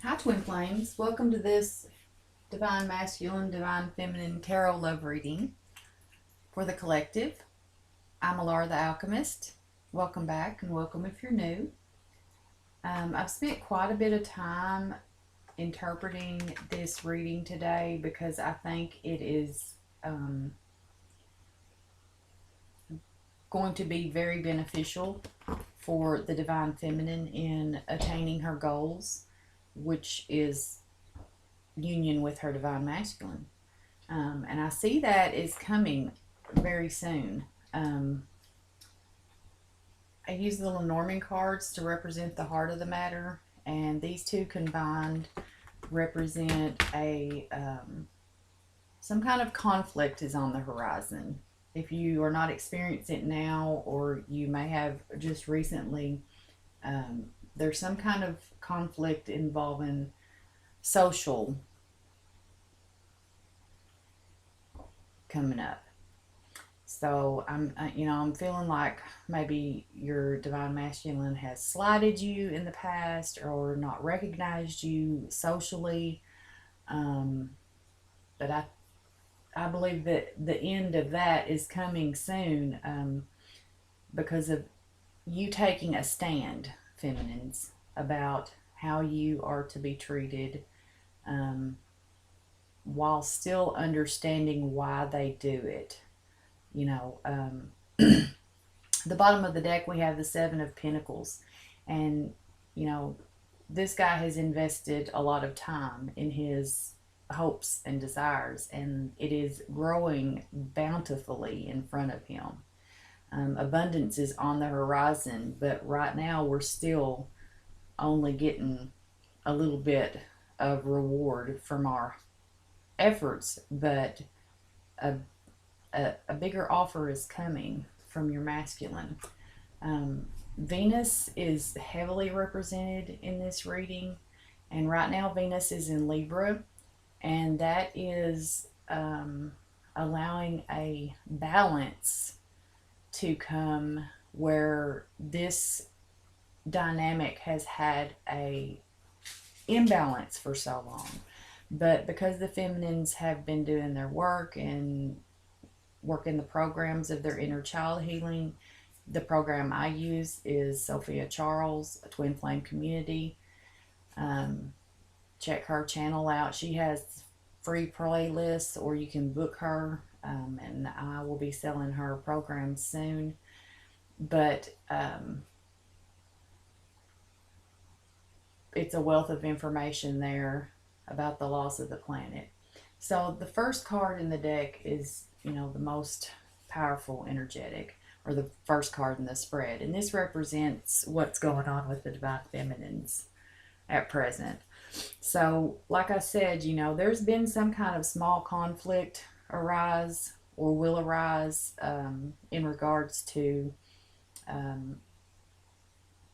Hi, Twin Flames. Welcome to this Divine Masculine, Divine Feminine Tarot Love Reading for the collective. I'm Alara the Alchemist. Welcome back and welcome if you're new. I've spent quite a bit of time interpreting this reading today because I think it is going to be very beneficial for the Divine Feminine in attaining her goals, which is union with her Divine Masculine. And I see that is coming very soon. I use the Lenormand cards to represent the heart of the matter, and these two combined represent a some kind of conflict is on the horizon. If you are not experiencing it now, or you may have just recently, there's some kind of conflict involving social coming up. So I'm feeling like maybe your Divine Masculine has slighted you in the past or not recognized you socially. But I believe that the end of that is coming soon, because of you taking a stand, feminines, about how you are to be treated, um, while still understanding why they do it. You know, the bottom of the deck, we have the Seven of Pentacles. And, you know, this guy has invested a lot of time in his hopes and desires, and it is growing bountifully in front of him. Abundance is on the horizon, but right now we're still only getting a little bit of reward from our efforts, but a, a bigger offer is coming from your masculine. Venus is heavily represented in this reading, and right now Venus is in Libra, and that is allowing a balance to come where this dynamic has had a imbalance for so long. But because the feminines have been doing their work and working the programs of their inner child healing, the program I use is Sophia Charles, a Twin Flame Community. Check her channel out. She has free playlists, or you can book her, and I will be selling her programs soon. But it's a wealth of information there about the loss of the planet. So the first card in the deck is, the most powerful energetic, or the first card in the spread. And this represents what's going on with the Divine Feminines at present. So, like I said, there's been some kind of small conflict arise or will arise, in regards to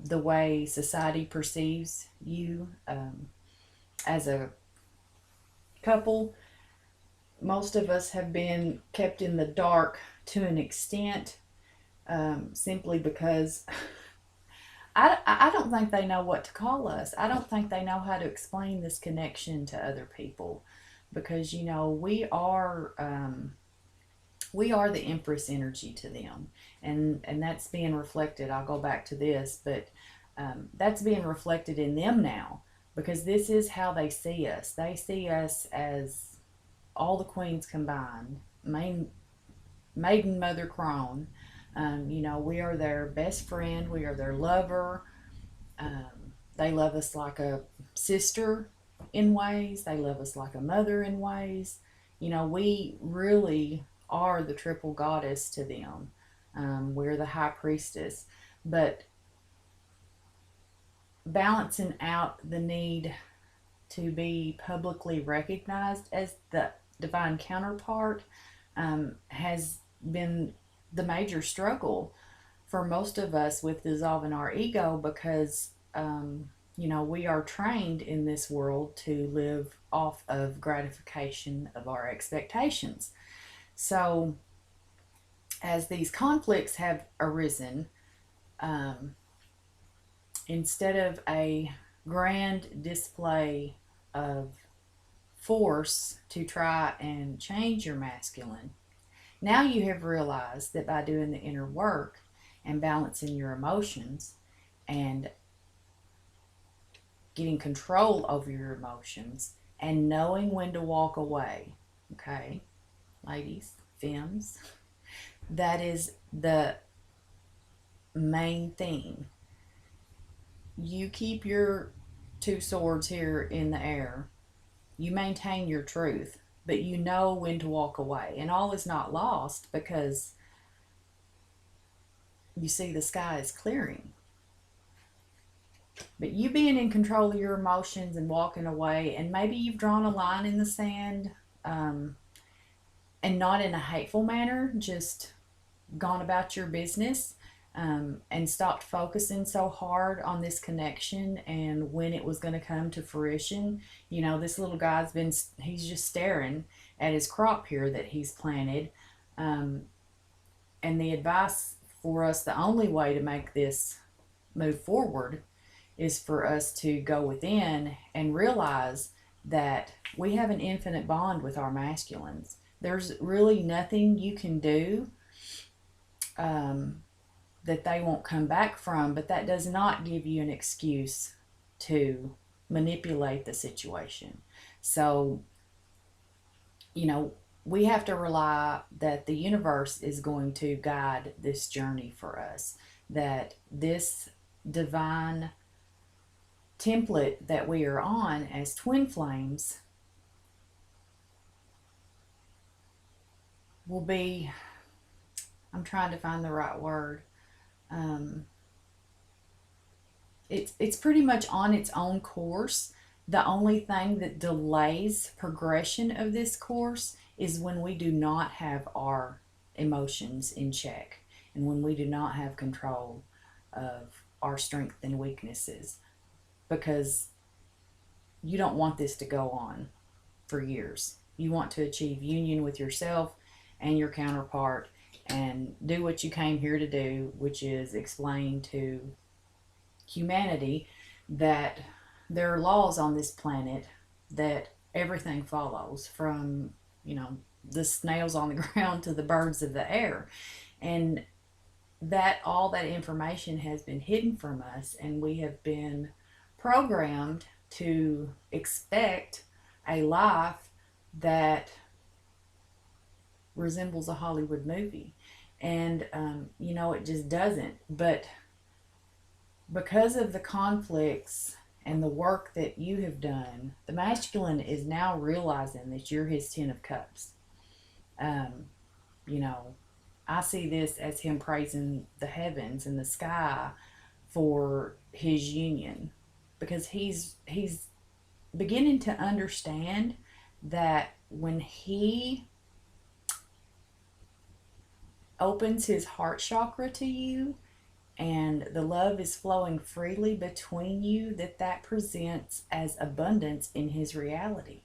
the way society perceives you, as a couple. Most of us have been kept in the dark to an extent, simply because I don't think they know what to call us. I don't think they know how to explain this connection to other people, because we are the Empress energy to them, and that's being reflected. I'll go back to this, but that's being reflected in them now, because this is how they see us. They see us as all the queens combined, maiden mother crone. We are their best friend. We are their lover. They love us like a sister in ways. They love us like a mother in ways. We really are the triple goddess to them. We're the high priestess. But balancing out the need to be publicly recognized as the divine counterpart, has been the major struggle for most of us with dissolving our ego, because we are trained in this world to live off of gratification of our expectations. So as these conflicts have arisen, instead of a grand display of force to try and change your masculine. Now you have realized that by doing the inner work and balancing your emotions and getting control over your emotions and knowing when to walk away, okay, ladies, femmes, that is the main thing. You keep your two swords here in the air, you maintain your truth, but you know when to walk away. And all is not lost because you see the sky is clearing. But you being in control of your emotions and walking away, and maybe you've drawn a line in the sand, and not in a hateful manner, just gone about your business, and stopped focusing so hard on this connection and when it was going to come to fruition. You know, this little guy's he's just staring at his crop here that he's planted. And the advice for us, the only way to make this move forward is for us to go within and realize that we have an infinite bond with our masculines. There's really nothing you can do that they won't come back from, but that does not give you an excuse to manipulate the situation. So, you know, we have to rely that the universe is going to guide this journey for us, that this divine template that we are on as twin flames will be, I'm trying to find the right word. It's pretty much on its own course. The only thing that delays progression of this course is when we do not have our emotions in check and when we do not have control of our strengths and weaknesses, because you don't want this to go on for years. You want to achieve union with yourself and your counterpart and do what you came here to do, which is explain to humanity that there are laws on this planet that everything follows, from, you know, the snails on the ground to the birds of the air. And that all that information has been hidden from us, and we have been programmed to expect a life that resembles a Hollywood movie. And, you know, it just doesn't. But because of the conflicts and the work that you have done, the masculine is now realizing that you're his 10 of cups. You know, I see this as him praising the heavens and the sky for his union, because he's beginning to understand that when he opens his heart chakra to you and the love is flowing freely between you, that presents as abundance in his reality.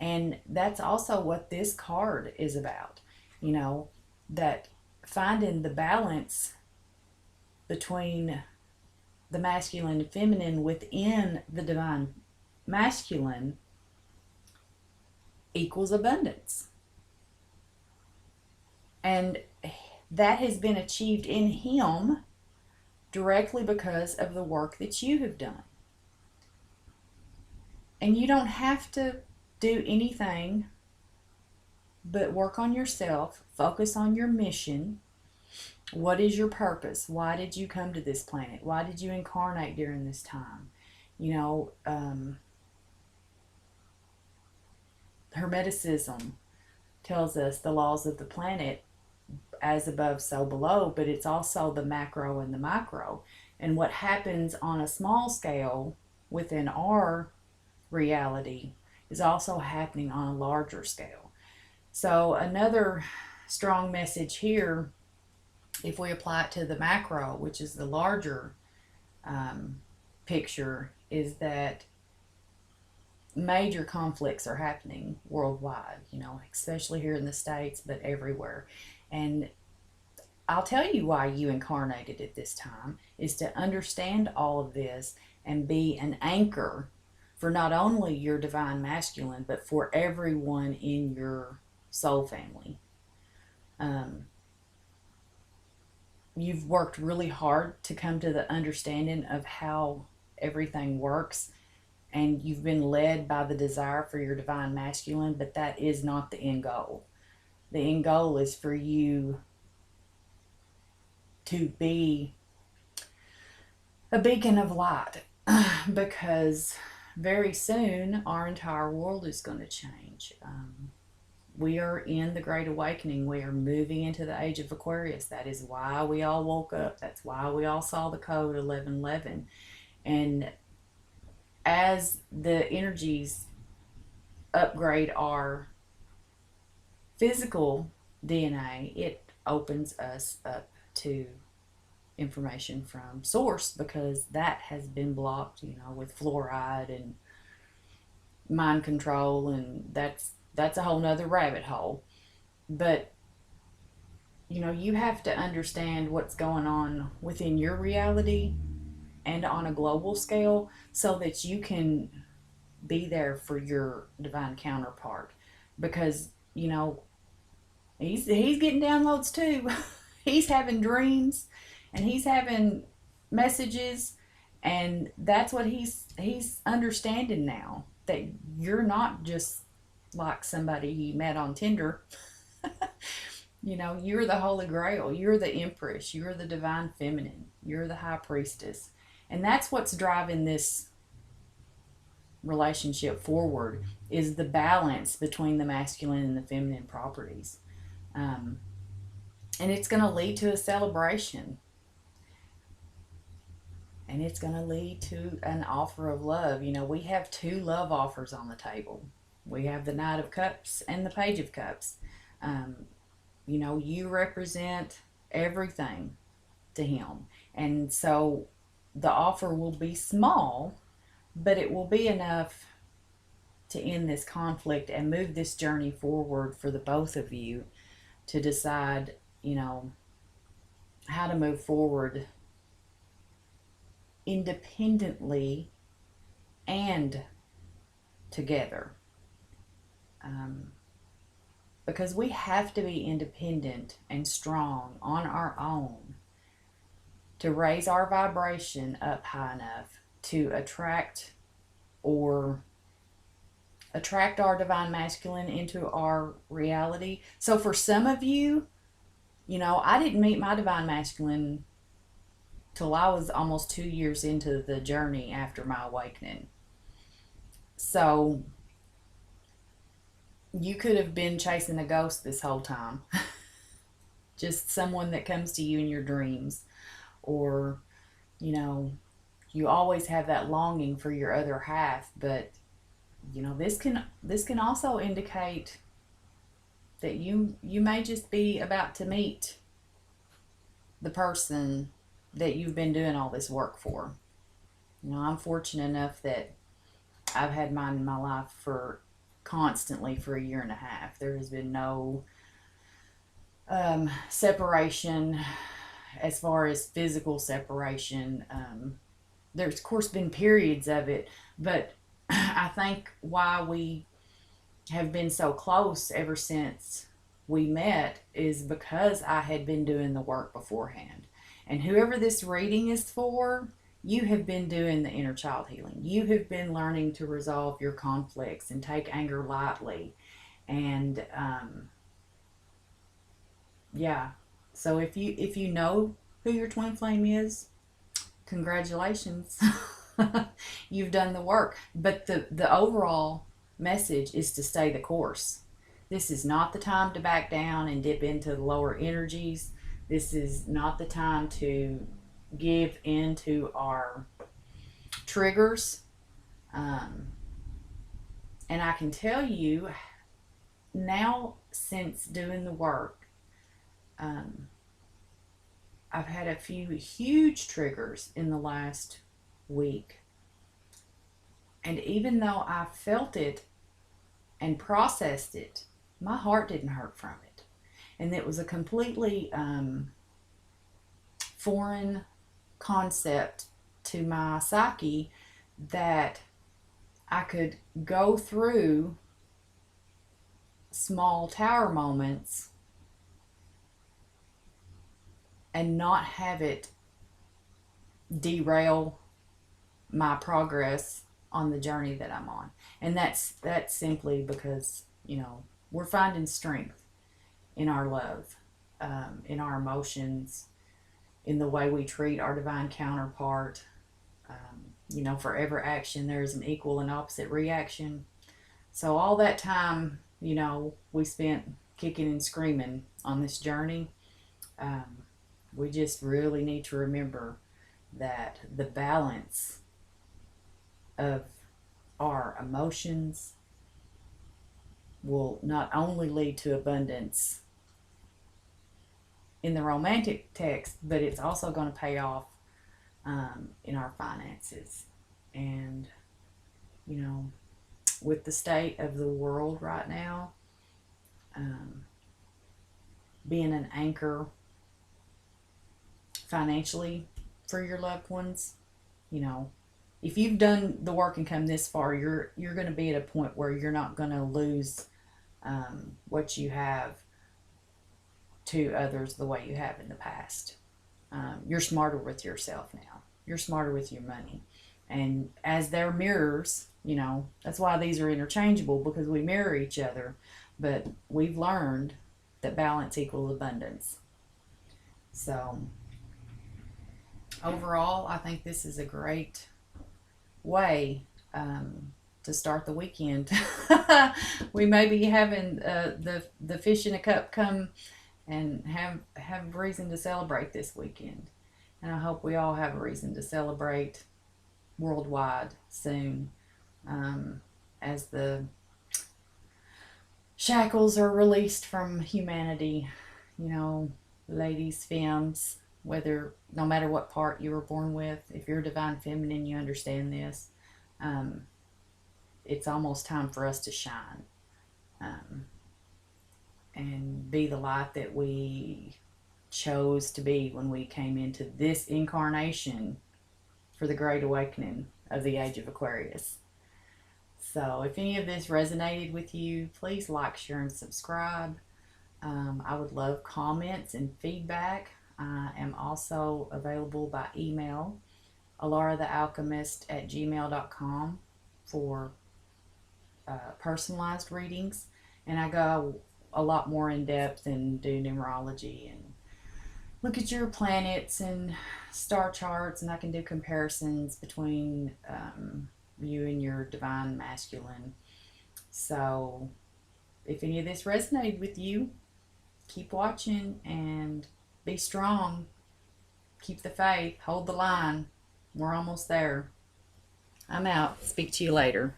And that's also what this card is about, you know, that finding the balance between the masculine and feminine within the divine masculine equals abundance. And that has been achieved in him directly because of the work that you have done. And you don't have to do anything but work on yourself, focus on your mission. What is your purpose? Why did you come to this planet? Why did you incarnate during this time? You know, Hermeticism tells us the laws of the planet, as above, so below, but it's also the macro and the micro. And what happens on a small scale within our reality is also happening on a larger scale. So another strong message here, if we apply it to the macro, which is the larger picture, is that major conflicts are happening worldwide, you know, especially here in the States, but everywhere. And I'll tell you why you incarnated at this time, is to understand all of this and be an anchor for not only your divine masculine, but for everyone in your soul family. Um, you've worked really hard to come to the understanding of how everything works, and you've been led by the desire for your divine masculine, but that is not the end goal. The end goal is for you to be a beacon of light because very soon our entire world is going to change. We are in the Great Awakening. We are moving into the age of Aquarius. That is why we all woke up. That's why we all saw the code 1111. And as the energies upgrade our physical DNA, it opens us up to information from source, because that has been blocked, with fluoride and mind control, and that's a whole nother rabbit hole. But you have to understand what's going on within your reality and on a global scale so that you can be there for your divine counterpart, because he's getting downloads too. He's having dreams and he's having messages, and that's what he's understanding now, that you're not just like somebody he met on Tinder. You're the Holy Grail, you're the Empress, you're the divine feminine, you're the high priestess. And that's what's driving this relationship forward, is the balance between the masculine and the feminine properties. And it's going to lead to a celebration, and it's going to lead to an offer of love. We have two love offers on the table. We have the Knight of Cups and the Page of Cups. You represent everything to him. And so the offer will be small, but it will be enough to end this conflict and move this journey forward for the both of you to decide, how to move forward independently and together. Because we have to be independent and strong on our own to raise our vibration up high enough to attract our divine masculine into our reality. So for some of you, I didn't meet my divine masculine till I was almost 2 years into the journey after my awakening. So you could have been chasing a ghost this whole time. Just someone that comes to you in your dreams, or you always have that longing for your other half. But this can also indicate that you may just be about to meet the person that you've been doing all this work for. I'm fortunate enough that I've had mine in my life constantly for 1.5 years. There has been no separation as far as physical separation. There's of course been periods of it, but I think why we have been so close ever since we met is because I had been doing the work beforehand. And whoever this reading is for, you have been doing the inner child healing. You have been learning to resolve your conflicts and take anger lightly. And yeah, so if you know who your twin flame is, congratulations. You've done the work. But the overall message is to stay the course. This is not the time to back down and dip into the lower energies. This is not the time to give in to our triggers. And I can tell you now, since doing the work, I've had a few huge triggers in the last week. And even though I felt it and processed it, my heart didn't hurt from it. And it was a completely foreign concept to my psyche that I could go through small tower moments and not have it derail my progress on the journey that I'm on. And that's simply because, we're finding strength in our love, in our emotions, in the way we treat our divine counterpart. For every action, there's an equal and opposite reaction. So, all that time, we spent kicking and screaming on this journey, we just really need to remember that the balance of our emotions will not only lead to abundance in the romantic text, but it's also going to pay off in our finances. And, with the state of the world right now, being an anchor financially for your loved ones, if you've done the work and come this far, you're going to be at a point where you're not going to lose what you have to others the way you have in the past. You're smarter with yourself now. You're smarter with your money. And as they're mirrors, that's why these are interchangeable, because we mirror each other. But we've learned that balance equals abundance. So, overall, I think this is a great way to start the weekend. We may be having the fish in a cup come and have reason to celebrate this weekend. And I hope we all have a reason to celebrate worldwide soon, as the shackles are released from humanity. Ladies, femmes, no matter what part you were born with, if you're a divine feminine, you understand this. It's almost time for us to shine, and be the light that we chose to be when we came into this incarnation for the Great Awakening of the Age of Aquarius. So if any of this resonated with you, please like, share, and subscribe. I would love comments and feedback. I am also available by email, alarathealchemist@gmail.com, for personalized readings. And I go a lot more in depth and do numerology and look at your planets and star charts, and I can do comparisons between you and your divine masculine. So if any of this resonated with you, keep watching and be strong. Keep the faith. Hold the line. We're almost there. I'm out. Speak to you later.